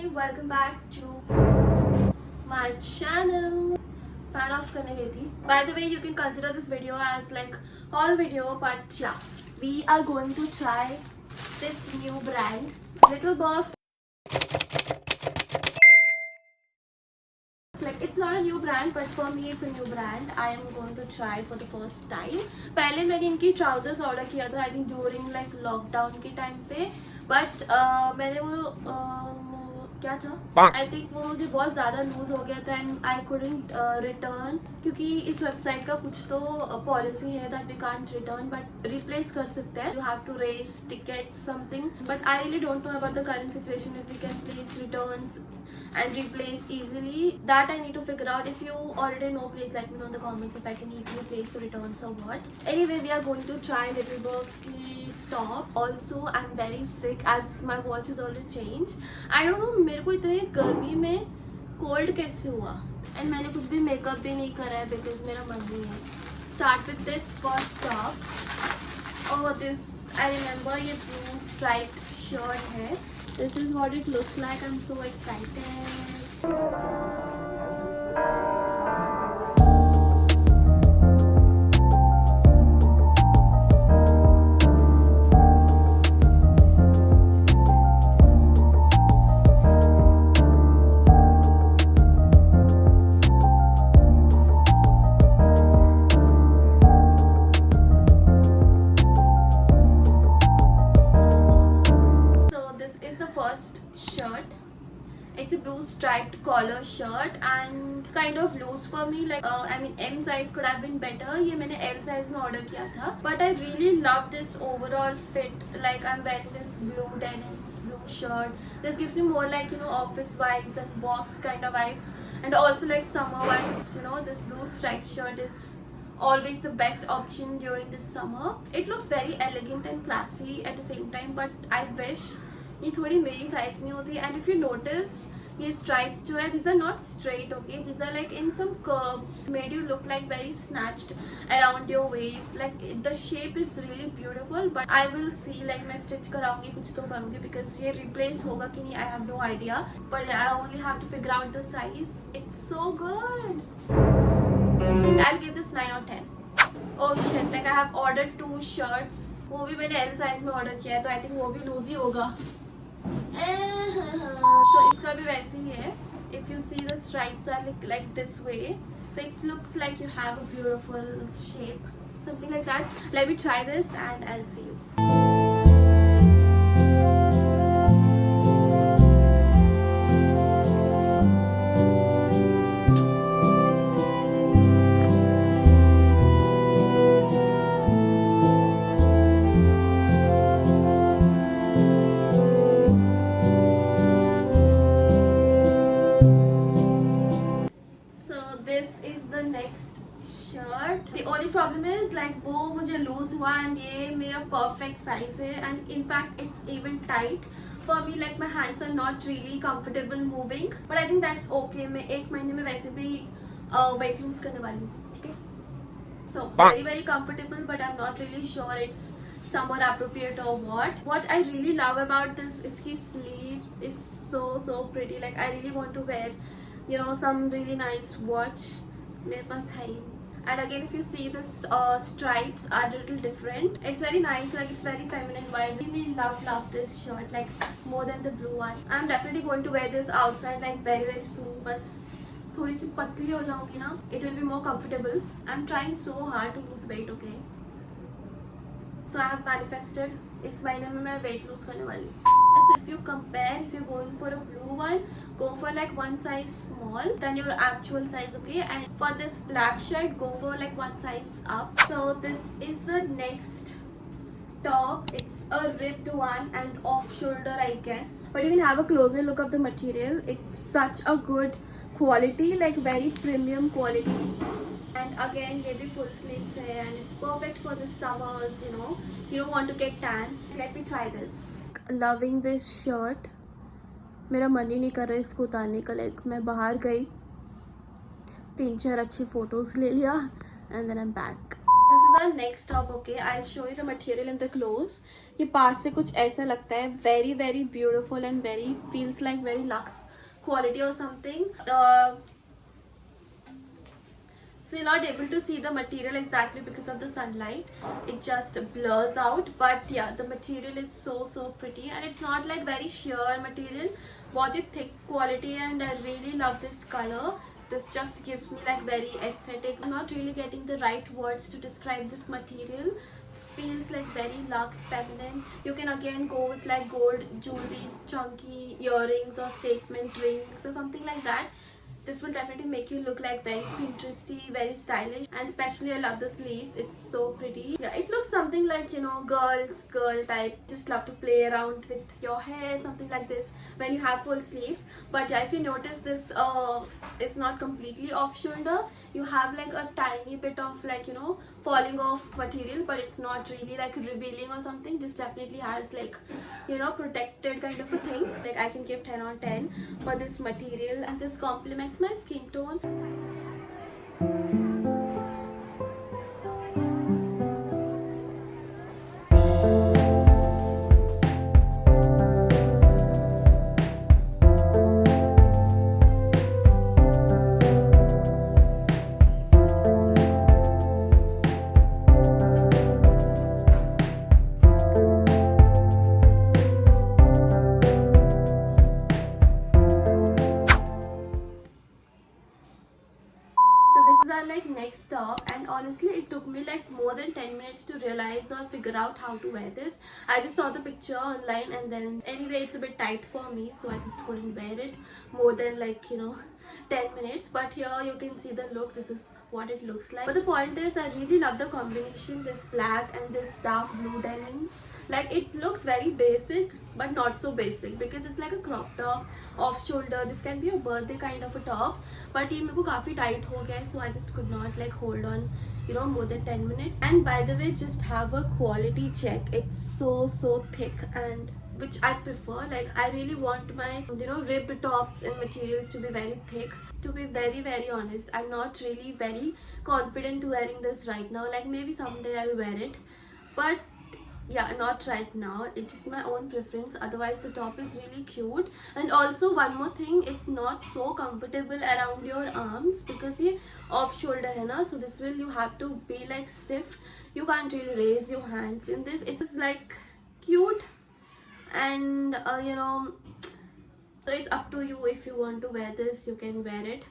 Hi, welcome back to my channel. Fan off करने गई थी. By the way, you can consider this video as like haul video, but yeah, we are going to try this new brand, Little Boss. Like it's not a new brand, but for me it's a new brand. I am going to try for the first time. पहले मैंने इनकी trousers order किया था, I think during like lockdown के time पे, but मैंने वो क्या था, आई थिंक वो मुझे बहुत ज़्यादा लूज हो गया था एंड आई कुडंट रिटर्न, क्योंकि इस वेबसाइट का कुछ तो पॉलिसी है that we can't return but replace कर सकते हैं. You have to raise ticket something, but I really don't know about the current situation if we can place returns and replace easily. That I need to figure out. If you already know, please let me know in the comments if I can easily place the returns or what. Anyway, we are going to try Little Box की tops. Also, I'm very sick as my watch is already changed. I don't know मेरे को इतने गर्मी में cold कैसे हुआ. And मैंने कुछ भी makeup भी नहीं करा है because मेरा मन नहीं है. Start with this first top. Oh, this I remember ये blue striped shirt है. This is what it looks like. I'm so excited. Striped collar shirt and kind of loose for me, like I mean M size could have been better. ये मैंने L size में order किया था, but I really love this overall fit. Like I'm wearing this blue denim, blue shirt. This gives me more like, you know, office vibes and boss kind of vibes, and also like summer vibes. You know, this blue striped shirt is always the best option during this summer. It looks very elegant and classy at the same time, but I wish ये थोड़ी मेरी size में होती. And if you notice, ये stripes जो है, these are not straight, okay? These are like in some curves, made you look like very snatched around your waist. Like the shape is really beautiful, but I will see, like मैं stitch कराऊंगी, कुछ तो करूंगी, because ये replace होगा कि नहीं, I have no idea. But I only have to figure out the size. It's so good. I'll give this 9 out of 10. Oh shit! Like I have ordered 2 shirts. वो भी मैंने L size में order किया है, तो I think वो भी loose ही होगा. So इसका भी वैसे ही है. If you see the stripes are like this way, so it looks like you have a beautiful shape, something like that. Let me try this and I'll see you. The only problem is like वो मुझे loose हुआ and ये मेरा perfect size है, and in fact it's even tight for me. Like my hands are not really comfortable moving, but I think that's okay. मैं 1 महीने में वैसे भी weight lose करने वाली हूँ, ठीक है? So very comfortable, but I'm not really sure it's summer appropriate or what. What I really love about this is इसकी sleeves is so pretty. Like I really want to wear, you know, some really nice watch. मेरे पास है ही. And again, if you see this stripes are a little different. It's very nice, like it's very feminine vibe. I really love this shirt, like more than the blue one. I'm definitely going to wear this outside like very soon. बस थोड़ी सी पतली हो जाऊंगी ना, it will be more comfortable. I'm trying so hard to lose weight, okay? So I have manifested. इस महीने में मैं weight lose करने वाली हूँ. So if you compare, if you're going for a blue one, go for like 1 size small than your actual size, okay? And for this black shirt, go for like 1 size up. So this is the next top. It's a ripped one and off shoulder, I guess, but you can have a closer look of the material. It's such a good quality, like very premium quality. And again, ये भी full sleeves है and it's perfect for the summers, you know. You don't want to get tan. Let me try this. Loving this shirt. मेरा मन ही नहीं कर रहा इसको उतारने का. लाइक मैं बाहर गई, 3-4 अच्छी फोटोज ले लिया and then I'm back. This is our next top. Okay, I'll show you the material in the close. ये पास से कुछ ऐसा लगता है, very very beautiful and very feels like very luxe quality or something. So you're not able to see the material exactly because of the sunlight. It just blurs out. But yeah, the material is so pretty, and it's not like very sheer material. बहुत ही thick quality, and I really love this color. This just gives me like very aesthetic. I'm not really getting the right words to describe this material. This feels like very luxe, feminine. You can again go with like gold jewelry, chunky earrings or statement rings or something like that. This will definitely make you look like very Pinteresty, very stylish, and especially I love the sleeves. It's so pretty. Yeah, it looks something like, you know, girl type. Just love to play around with your hair, something like this when you have full sleeves. But yeah, if you notice, this is not completely off shoulder. You have like a tiny bit of like, you know, falling off material, but it's not really like revealing or something. This definitely has like, you know, protected kind of a thing. Like I can give 10 on 10 for this material, and this complements my skin tone. Like next top, and honestly it took me like more than 10 minutes to realize or figure out how to wear this. I just saw the picture online, and then anyway it's a bit tight for me, so I just couldn't wear it more than like, you know, 10 minutes. But here you can see the look. This is what it looks like. But the point is, I really love the combination, this black and this dark blue denims. Like it looks very basic, but not so basic, because it's like a crop top, off shoulder. This can be a birthday kind of a top, but ये मेरे को काफी tight हो गया, so I just could not like hold on, you know, more than 10 minutes. And by the way, just have a quality check. It's so thick, and which I prefer. Like I really want my, you know, ribbed tops and materials to be very thick. To be very honest, I'm not really very confident wearing this right now. Like maybe someday I'll wear it, but yeah, not right now. It's just my own preference. Otherwise the top is really cute. And also one more thing, it's not so comfortable around your arms because ये off shoulder है ना, so this will, you have to be like stiff. You can't really raise your hands in this. It's just like cute, and you know, so it's up to you. If you want to wear this, you can wear it.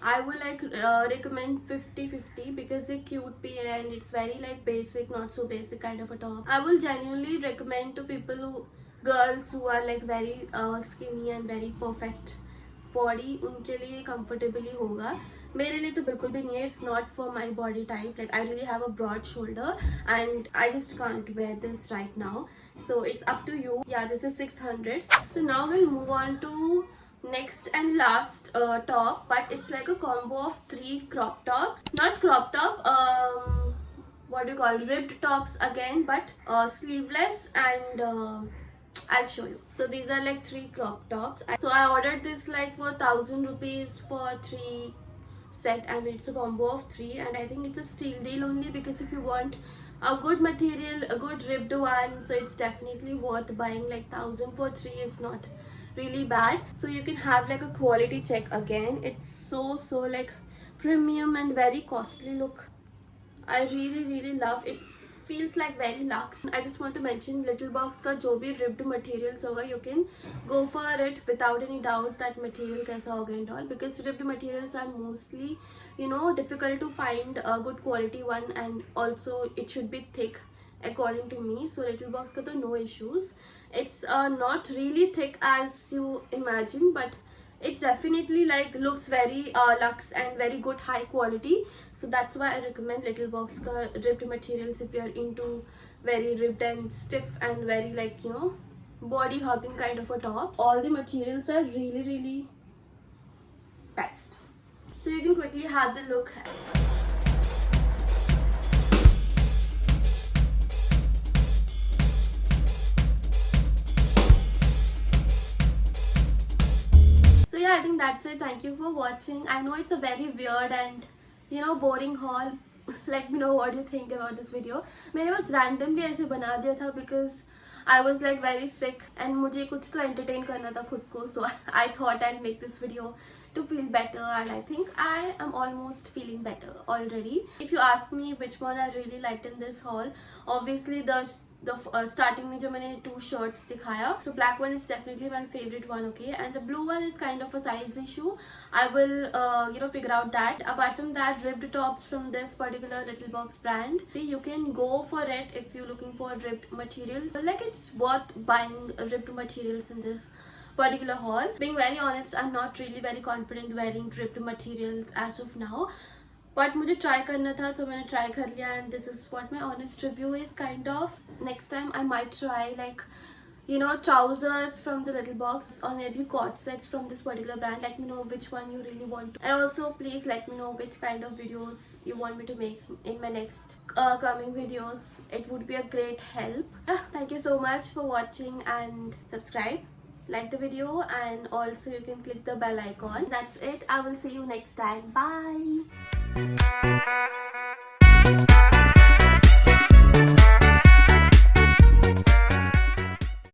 I would like recommend 50-50 because it's cute bhi hai, and it's very like basic, not so basic kind of a top. I will genuinely recommend to people girls who are like very skinny and very perfect body. उनके लिए comfortably होगा. मेरे लिए तो बिल्कुल भी नहीं है. It's not for my body type. Like I really have a broad shoulder, and I just can't wear this right now. So it's up to you. Yeah, this is 600. So now we'll move on to next and last top, but it's like a combo of 3 crop tops. Not crop top, what do you call, ribbed tops again, but sleeveless, and I'll show you. So these are like 3 crop tops. So I ordered this like for 1000 rupees for 3 set. I mean, it's a combo of 3, and I think it's a steal deal only, because if you want a good material, a good ribbed one, so it's definitely worth buying. Like 1000 for 3 is not really bad. So you can have like a quality check again. It's so like premium and very costly look. I really love it. Feels like very luxe. I just want to mention Little Box का जो भी ribbed materials होगा, you can go for it without any doubt that material कैसा होगा and all, because ribbed materials are mostly, you know, difficult to find a good quality one, and also it should be thick according to me. So Little Box का तो no issues. It's not really thick as you imagine, but it's definitely like looks very luxe and very good high quality. So that's why I recommend Little Box ka ribbed materials if you are into very ribbed and stiff and very like, you know, body hugging kind of a top. All the materials are really best. So you can quickly have the look. I think that's it. Thank you for watching. I know it's a very weird and, you know, boring haul, let me know what you think about this video. मैंने बस randomly ऐसे बना दिया था because I was like very sick and मुझे कुछ तो entertain करना था खुद को, so I thought I'd make this video to feel better, and I think I am almost feeling better already. If you ask me which one I really liked in this haul, obviously the starting में जो मैंने 2 shirts दिखाया, so black one is definitely my favorite one, okay, and the blue one is kind of a size issue. I will figure out that. Apart from that, ribbed tops from this particular Little Box brand, you can go for it if you're looking for ribbed materials. Like, it's worth buying ribbed materials in this particular haul. Being very honest, I'm not really very confident wearing ribbed materials as of now, but मुझे try करना था, so मैंने try कर लिया, and this is what my honest review is, kind of. Next time I might try like trousers from the Little Box, or maybe cord sets from this particular brand. Let me know which one you really want to. And also please let me know which kind of videos you want me to make in my next coming videos. It would be a great help. Thank you so much for watching, and subscribe, like the video, and also you can click the bell icon. That's it. I will see you next time. Bye.